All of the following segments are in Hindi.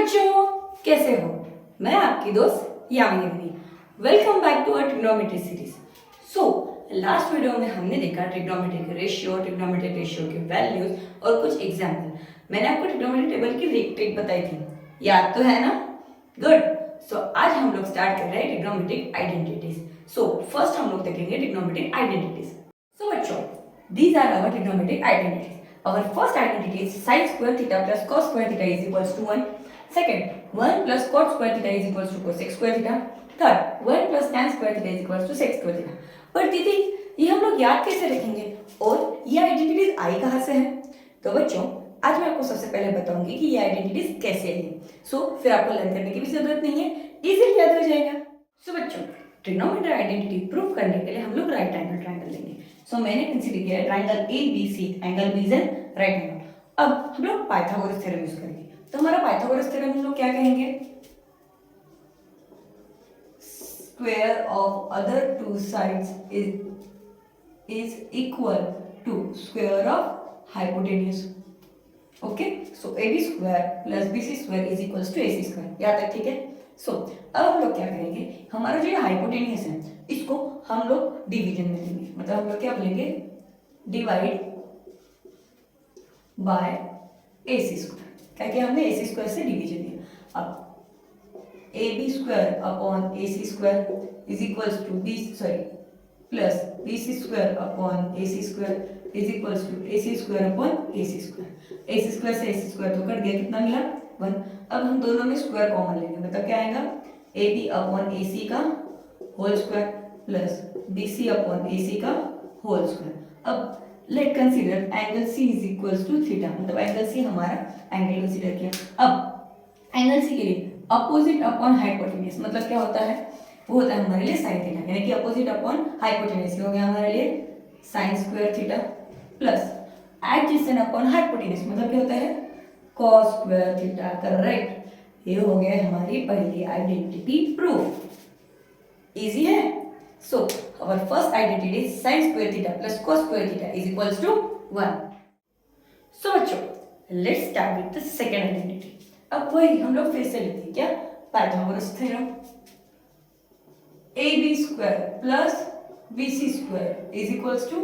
बच्चों, कैसे हो? मैं आपकी दोस्त यामिनी दीदी। Welcome back to our trigonometry series. Last video में हमने देखा ट्रिग्नोमेट्री के रेशियो के वैल्यूज और कुछ एग्जाम्पल। मैंने आपको ट्रिग्नोमेट्री टेबल की ट्रिक बताई थी, याद तो है ना? गुड। आज हम लोग स्टार्ट कर रहे हैं ट्रिग्नोमेट्रिक आइडेंटिटीज। फर्स्ट हम लोग देखेंगे ट्रिग्नोमेट्रिक आइडेंटिटीज। बच्चों, these are our trigonometric identities. Our first identity is sin square theta plus cos square theta is equals to 1. Second, 1 plus cot square theta is equals to cosec square theta. Third, 1 plus tan square theta is equals to sec square theta. पर दीदी, ये हम लोग याद कैसे रखेंगे और ये आइडेंटिटीज आई कहाँ से हैं? तो बच्चों, आज मैं आपको सबसे पहले बताऊंगी कि ये आइडेंटिटीज कैसे आई। फिर आपको लर्न करने की भी जरूरत नहीं है, इजीली याद हो जाएगा। बच्चों, ट्रिग्नोमेट्रिक आइडेंटिटी प्रूव करने के लिए हम लोग राइट एंगल ट्रायंगल लेंगे। मैंने कंसीडर किया है triangle ABC, angle B is an right angle. अब हम लोग पाइथागोरस थ्योरम यूज करेंगे। तो हमारा पाइथागोरस थ्योरम हम लोग क्या कहेंगे? Square of other two sides is equal to square of hypotenuse. Okay, so AB square plus BC square is equals to AC square. यहाँ तक ठीक है? अब हम लोग क्या करेंगे, हमारा जो ये हाइपोटेन्यूज है इसको हम लोग डिवीजन में लेंगे। मतलब हम लोग क्या बोलेंगे? Divide by AC square. क्या किया हमने? AC स्क्वायर से डिवीजन दिया। अब AB square upon AC square is equals to plus BC square upon AC square is equals to AC square upon AC square. AC square से AC स्क्वायर तो कट गया, कितना मिला? 1। अब हम दोनों में स्क्वायर कॉमन लेंगे, मतलब क्या आएगा? AB अपॉन AC का होल स्क्वायर प्लस BC अपॉन AC का होल स्क्वायर। अब let consider angle C is equals to theta, मतलब एंगल C हमारा एंगल कंसीडर किया। अब एंगल C के लिए अपोजिट अपॉन हाइपोटेन्यूज मतलब क्या होता है? वो होता है हमारे लिए साइन थीटा, यानी कि अपोजिट अपॉन हाइपोटेन्यूज हो गया हमारे लिए sine square theta plus adjacent upon hypotenuse मतलब क्या होता है? Cos square theta. करेक्ट, ये हो गया हमारी पहली आइडेंटिटी प्रूफ। इजी है? our first identity is sin square theta plus cos square theta is equals to 1. बच्चों, let's start with the second identity. अब वही हम लोग फिर से लेते हैं, क्या? Pythagoras theorem. AB square plus BC square is equals to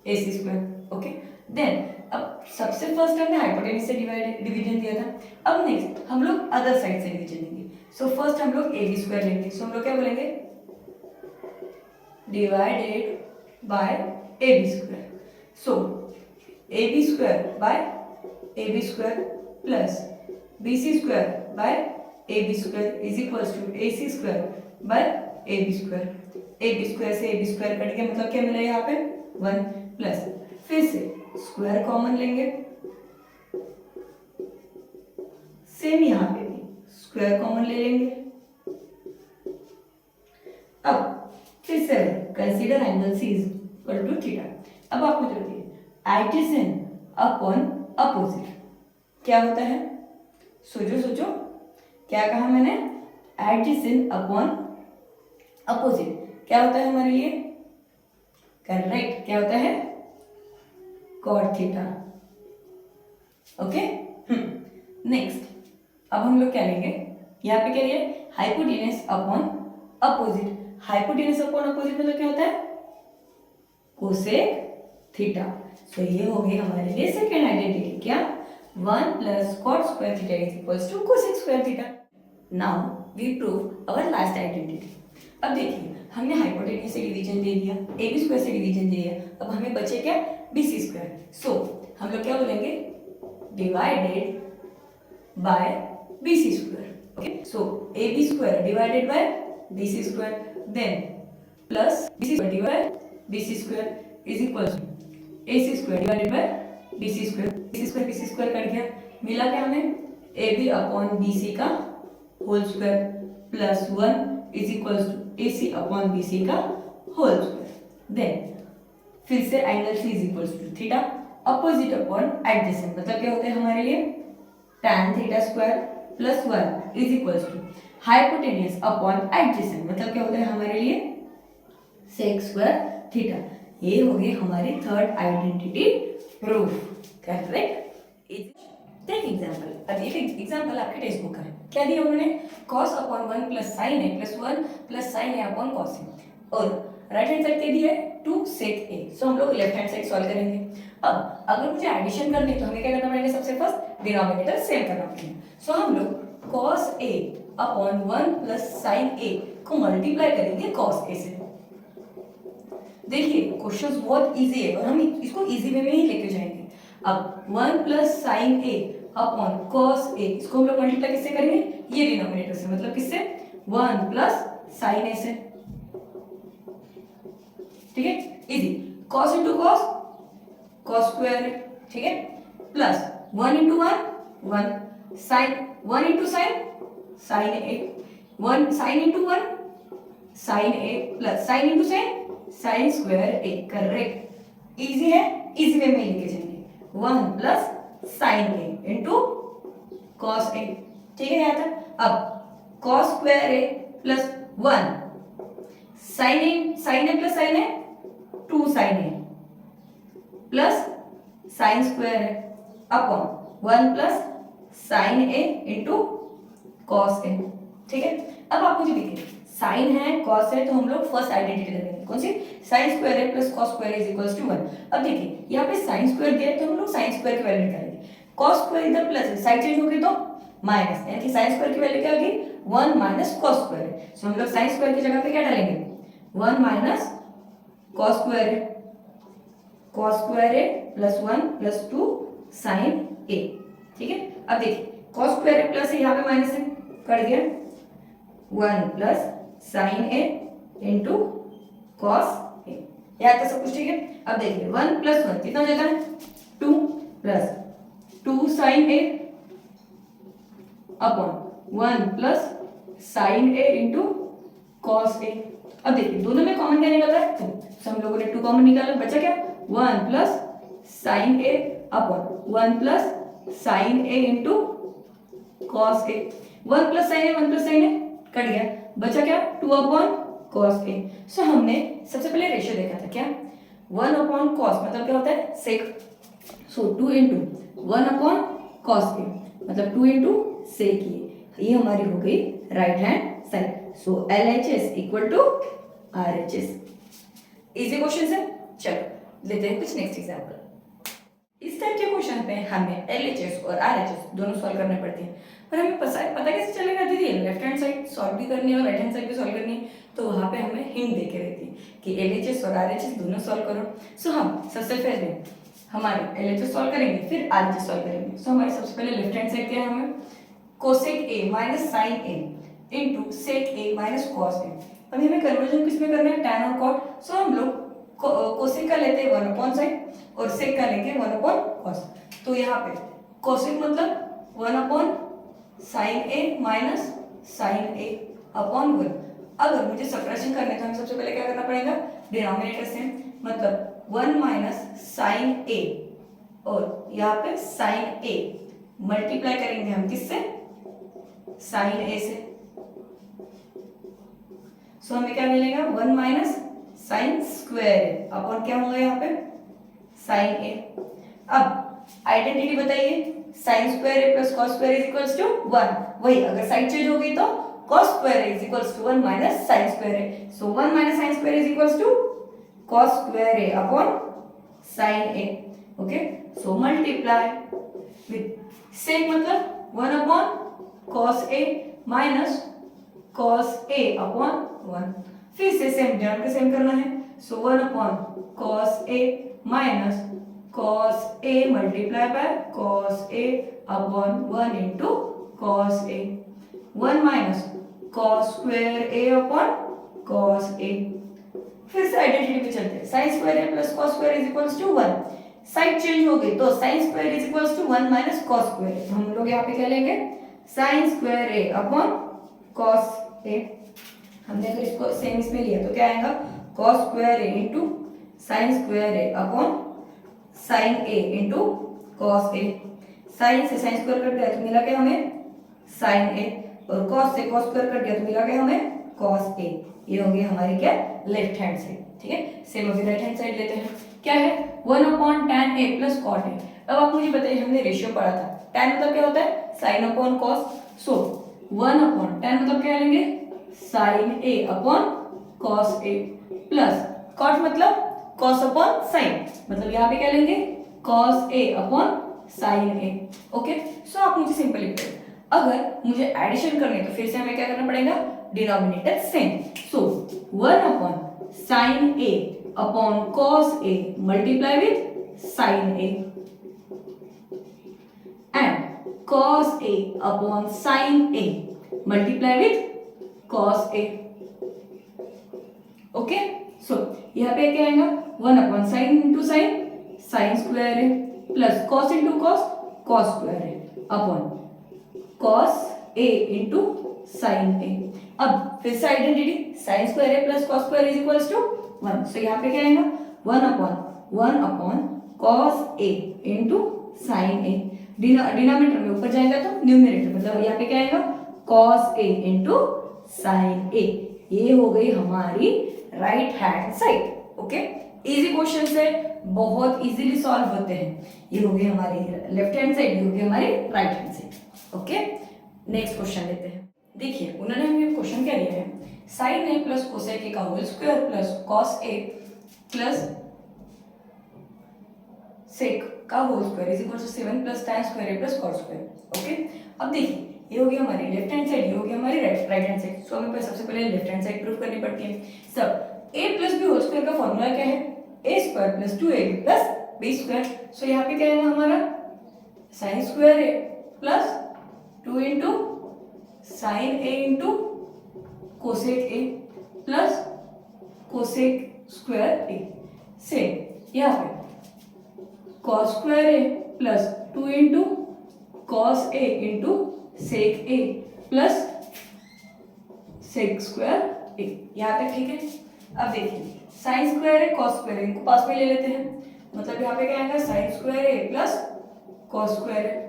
AC square. Okay, then अब सबसे फर्स्ट हमने हाइपोटेन्यूज से डिवीजन दिया था। अब नेक्स्ट हम लोग अदर साइड से डिवीजन देंगे। फर्स्ट हम लोग AB स्क्वायर लेंगे। हम लोग क्या बोलेंगे? Divided by AB square. AB square by AB square plus BC square by AB square is equals to AC square by AB square. AB square से AB स्क्वायर कट गया, मतलब क्या मिला यहाँ पे? 1 प्लस फिर से स्क्वायर कॉमन लेंगे, सेम यहाँ पे भी स्क्वायर कॉमन ले लेंगे। अब फिर से consider angle C is equal to theta. अब आपको जो है एडजेसेंट अपॉन अपोजिट क्या होता है? सोचो क्या कहा मैंने? एडजेसेंट अपॉन अपोजिट क्या होता है हमारे लिए? करेक्ट, क्या होता है? Cot theta. ओके, नेक्स्ट अब हम लोग क्या लेंगे? यहाँ पे क्या लिया? Hypotenuse upon opposite. Hypotenuse upon opposite मतलब क्या होता है? Cosec theta. ये हो गई हमारे लिए सेकंड आइडेंटिटी, क्या? 1 plus cot square theta is equals to cosec square theta. Now we prove our last identity. अब देखिए, हमने हाइपोटेन्यूज से डिवीजन दे दिया, AB स्क्वायर से डिवीजन दे दिया, अब हमें बचे क्या? BC square. हम लोग क्या बोलेंगे? Divided by BC square. Okay, AB square divided by BC square then plus BC square divide BC square is equal to AC square divided by BC square. BC square cut गया, मिला क्या हमें? AB अपॉन BC का whole square plus 1 is equals to AC upon BC का होल स्क्वायर। देन फिर से angle C is equals to theta, opposite upon adjacent मतलब क्या होता है हमारे लिए? tan theta square plus 1 is equals to hypotenuse upon adjacent मतलब क्या होता है हमारे लिए? Sec square theta. ये हो गई हमारी third identity proof. Correct. Take example. अब ये एग्जांपल आपके टेक्स्ट बुक का है। क्या दिया उन्होंने, cos upon 1 plus sine A plus 1 plus sine A upon cos ए, और राइट हैंड साइड दे दिया है 2 sec a। सो हम लोग लेफ्ट हैंड साइड सॉल्व करेंगे। अब अगर मुझे एडिशन करनी है तो हमें क्या करना पड़ेगा, सबसे फर्स्ट डिनोमिनेटर सेम करना पड़ेगा। सो हम लोग cos a upon 1 plus sign a को मल्टीप्लाई करेंगे cos a से। देखिए क्वेश्चंस बहुत इजी है और हम इसको इजी वे में ही लेके जाएंगे। अब 1 plus sine A upon cos ए, इसको हम लोग मल्टीप्लाई किससे करेंगे, ये डिनोमिनेटर से, मतलब किससे, 1 प्लस साइन ए से, ठीक है, easy. Cos into cos, cos square, ठीक है, plus 1 into 1 1, sine 1 into sine sine A, 1 sine into 1 sine A, plus sine into sine sine square A. Correct, easy है, इजी वे में लेके जाएंगे। 1 plus sine A into cos A, ठीक है यहाँ तक। अब cos square A plus 1 sine A plus sine A 2 sine A plus sign square A upon 1 plus sine A into cos A, ठीक है। अब आप मुझे देखिए साइन है कॉस है, तो हम लोग फर्स्ट आइडेंटिटी लगाएंगे, कौन सी, साइन स्क्वायर है plus cos square is equals to 1। अब देखिए यहाँ पे साइन स्क्वायर दिया है तो हम लोग साइन स्क्वायर की वैल्यू निकालेंगे। कॉस स्क्वायर इधर प्लस है, साइड चेंज होगी तो माइनस, यानी कि साइन स्क्वायर की वैल्यू क्या होगी, 1 माइनस कॉस स्क्वायर है। सो हम लोग साइन स्क्वायर की जगह पे क्या डालेंगे, 1 माइनस कॉस स्क्वायर है, कॉस स्क्वायर है प्लस 1 प्लस 2 साइन ए, ठीक है। अब देखिए कॉस स्क्वायर है प्लस है, यहाँ पे माइनस है, कट गया, 1 plus sine A into cos ए, यहाँ तक सब कुछ ठीक है। अब देखिए 1 प्लस 1 कितना हो जाता है, 2 plus 2 sine A upon 1 plus sine A into cos ए। अब देखिए दोनों में कॉमन क्या निकल रहा है, 2, तो हम लोगों ने 2 कॉमन निकाला, बचा क्या, 1 plus sine A upon 1 plus sine A into cos A. 1 plus sine A 1 plus sine A cut गया, बचा क्या, 2 अपॉन कॉस ए। सो हमने सबसे पहले रेशियो देखा था, क्या, 1 अपॉन कॉस मतलब क्या होता है, sec. So 2 into 1 upon cos A मतलब 2 इंटू सेक ए, ये हमारी हो गई right hand side. So LHS equal to RHS। Easy question है, चलो लेते हैं कुछ नेक्स्ट एग्जांपल। इस टाइप के क्वेश्चन पे हमें LHS और RHS दोनों सॉल्व करने पड़ते हैं, पर हमें पता कैसे चलेगा दीदी, लेफ्ट हैंड साइड सॉल्व भी करनी है और राइट हैंड साइड भी सॉल्व करनी है, तो वहाँ पे हमें हिंट देके रहती है कि LHS और RHS दोनों सॉल्व करो। सो हम सबसे पहले हमारे LHS सॉल्व करेंगे, फिर RHS सॉल्व करेंगे। सो हमारे सबसे पहले लेफ्ट हैंड साइड क्या है, हमें cosec A minus sine A into sec A minus cos A. अभी हमें कन्वर्जन किसमें करना है, टैन और कॉट। सो हम लोग कोसेक का लेते हैं 1 अपॉन साइन और सेक का लेंगे 1 अपॉन कॉस। तो यहाँ पे कोसेक मतलब 1 upon sine A minus sine A upon 1। अगर मुझे सब्ट्रैक्शन करना है तो हमें सबसे पहले क्या करना पड़ेगा, डिनोमिनेटर से, मतलब 1 माइनस साइन ए और यहाँ पे साइन ए मल्टीप्लाई करेंगे हम किससे, साइन ए से। सो हमें क्या मिलेगा, 1 माइनस साइन स्क्वायर अपॉन क्या होगा यहाँ पे, साइन ए। अब आइडेंटिटी बताइए, sine square A plus cos square is equals to 1। वही अगर साइड चेंज हो गई तो cos square is equals to 1 minus sine square A. So 1 minus sine square is equals to cos square A upon sine A. Okay, so multiply with sec मतलब 1 upon cos A minus cos A upon 1। फिर से सेम ध्यान के सेम करना है। So 1 upon cos A minus cos a multiply by cos a upon 1 into cos a। 1 minus cos square a upon cos a। फिर से आइडेंटिटी पे चलते हैं, sine square a plus cos square is equals to 1। Side change हो गई तो sine square is equals to 1 minus cos square. तो हम लोग यहाँ पे क्या लेंगे, sine square a upon cos a। हमने अगर इसको सेम इसमें लिया तो क्या आएगा, cos square a into sine square a upon sine A into cos A. Sine से साइन स्क्वायर कट गया तो मिला क्या हमें, साइन ए, और कॉस से कॉस स्क्वायर कट गया तो मिला क्या हमें, कॉस ए। ये हो गई हमारी क्या, लेफ्ट हैंड साइड। ठीक है, सेम अभी राइट हैंड साइड लेते हैं, क्या है, 1 upon tan A plus cot A. अब आप मुझे बताइए, हमने रेशियो पढ़ा था, टैन मतलब क्या होता है, साइन अपॉन कॉस। सो 1 अपॉन tan मतलब क्या लेंगे sign A upon cos A plus cos मतलब कॉस अपॉन साइन मतलब यहाँ पे क्या लेंगे cos A upon sine A. Okay, सो आप मुझे सिंपल लिख दो। अगर मुझे एडिशन करनी है तो फिर से हमें क्या करना पड़ेगा, denominator same. So 1 upon sine A upon cos A multiply with sine A and cos A upon sine A multiply with cos A. Okay, so यहाँ पे क्या आएगा 1 upon sine into sine, sine square है plus cos into cos, cos square है upon cos A into sine A. अब फिर से identity sine square A plus cos square is equals to 1। सो यहाँ पे क्या आएगा 1 upon cos A into sine A. Denominator में ऊपर जाएगा तो न्यूमरेटर मतलब यहाँ पे क्या आएगा कॉस ए इंटू साइन ए। ये हो गई हमारी right hand side. Okay, easy question से बहुत इजीली सॉल्व होते हैं। ये हो गई हमारी लेफ्ट हैंड साइड, ये हो गई हमारी right hand side. Okay, next question लेते हैं। देखिए उन्होंने हमें क्वेश्चन क्या दिया है, sine A plus cosec A का whole square plus cos A plus sec का whole square is equal to 7 plus tan square A plus cos square. Okay, अब देखिए ये हो गई हमारी लेफ्ट हैंड साइड, ये हो गई हमारी राइट हैंड साइड। सो हमें सबसे पहले लेफ्ट हैंड साइड प्रूव करनी पड़ती है। सब a plus B whole square का फॉर्मूला क्या है, a square plus 2ab plus b square. So यहाँ पे क्या है हमारा sine square a plus 2 into sine a into cosec a plus cosec square a से यहाँ पे cos square a plus 2 into cos a into sec a plus sec square a। यहाँ तक ठीक है। अब देखिए साइन स्क्वायर है कॉस स्क्वायर है, इनको पास में ले लेते हैं मतलब यहाँ पे क्या आएगा साइन स्क्वायर है प्लस कॉस स्क्वायर है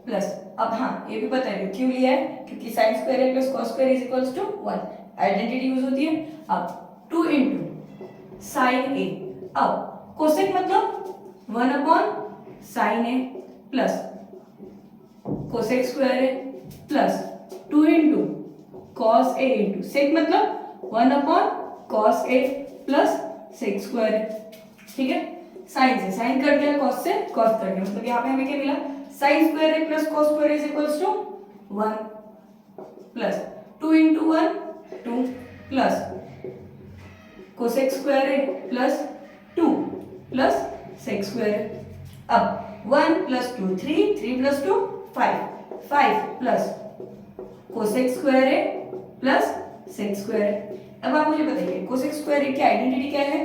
प्लस, अब हाँ ये भी बताइए क्यों लिया है, क्योंकि साइन स्क्वायर है plus cos square is equals to 1, identity use होती है। अब 2 इंटू साइन ए, अब कोसेक मतलब 1 upon sine A plus cosec square है plus 2 into cos A into sec मतलब 1 upon cos A plus sec square है। ठीक है, साइन से साइन कट गया, कॉस से कॉस कट गया, मतलब यहाँ पे हमें क्या मिला sine square A plus cos square is equals to 1 plus 2 into 1 2 plus cosec square A plus 2 plus sec square A. अब 1 plus 2 3, 3 plus 2 5, 5 plus cosec square A plus sec square A. अब आप मुझे बताइए कोसेक स्क्वायर ए की आइडेंटिटी क्या है,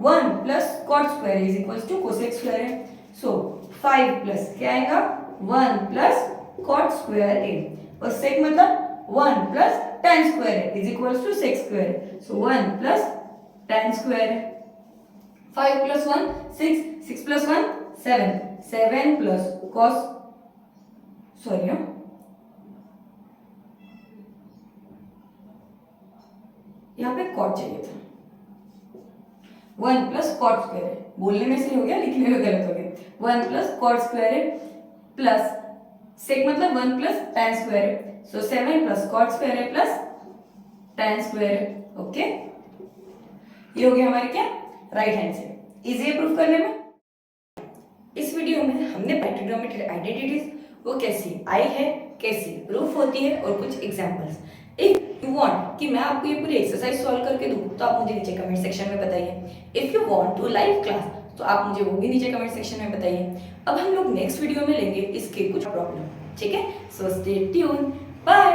1 plus cot square is equals to cosec square A. So 5 plus क्या आएगा 1 प्लस कॉट स्क्वायर ए और सेक मतलब 1 plus tan square A is equals to sec square A. So 1 plus tan square A, 5 plus 1 6, 6 plus 1 7, 7 plus cos sorry यहाँ पे कॉट चाहिए था, 1 प्लस कॉट स्क्वायर है, बोलने में सही हो गया लिखने में गलत हो गया। 1 प्लस कॉट स्क्वायर है प्लस सेक मतलब 1 प्लस tan स्क्वायर है। सो 7 प्लस कॉट स्क्वायर है प्लस tan स्क्वायर है। ओके, ये हो गया हमारे क्या राइट हैंड से। इजी है प्रूफ करने में। इस वीडियो में हमने ट्रिग्नोमेट्रिक आइडेंटिटीज वो कैसी आई है, कैसी प्रूफ होती है और कुछ एग्जांपल्स। इफ यू वांट कि मैं आपको ये पूरी एक्सरसाइज सॉल्व करके दूं तो आप मुझे नीचे कमेंट सेक्शन में बताइए। If you want to live class तो आप मुझे वो भी नीचे कमेंट सेक्शन में बताइए। अब हम लोग नेक्स्ट वीडियो में लेंगे इसके कुछ प्रॉब्लम। ठीक है, सो स्टे ट्यून, बाय।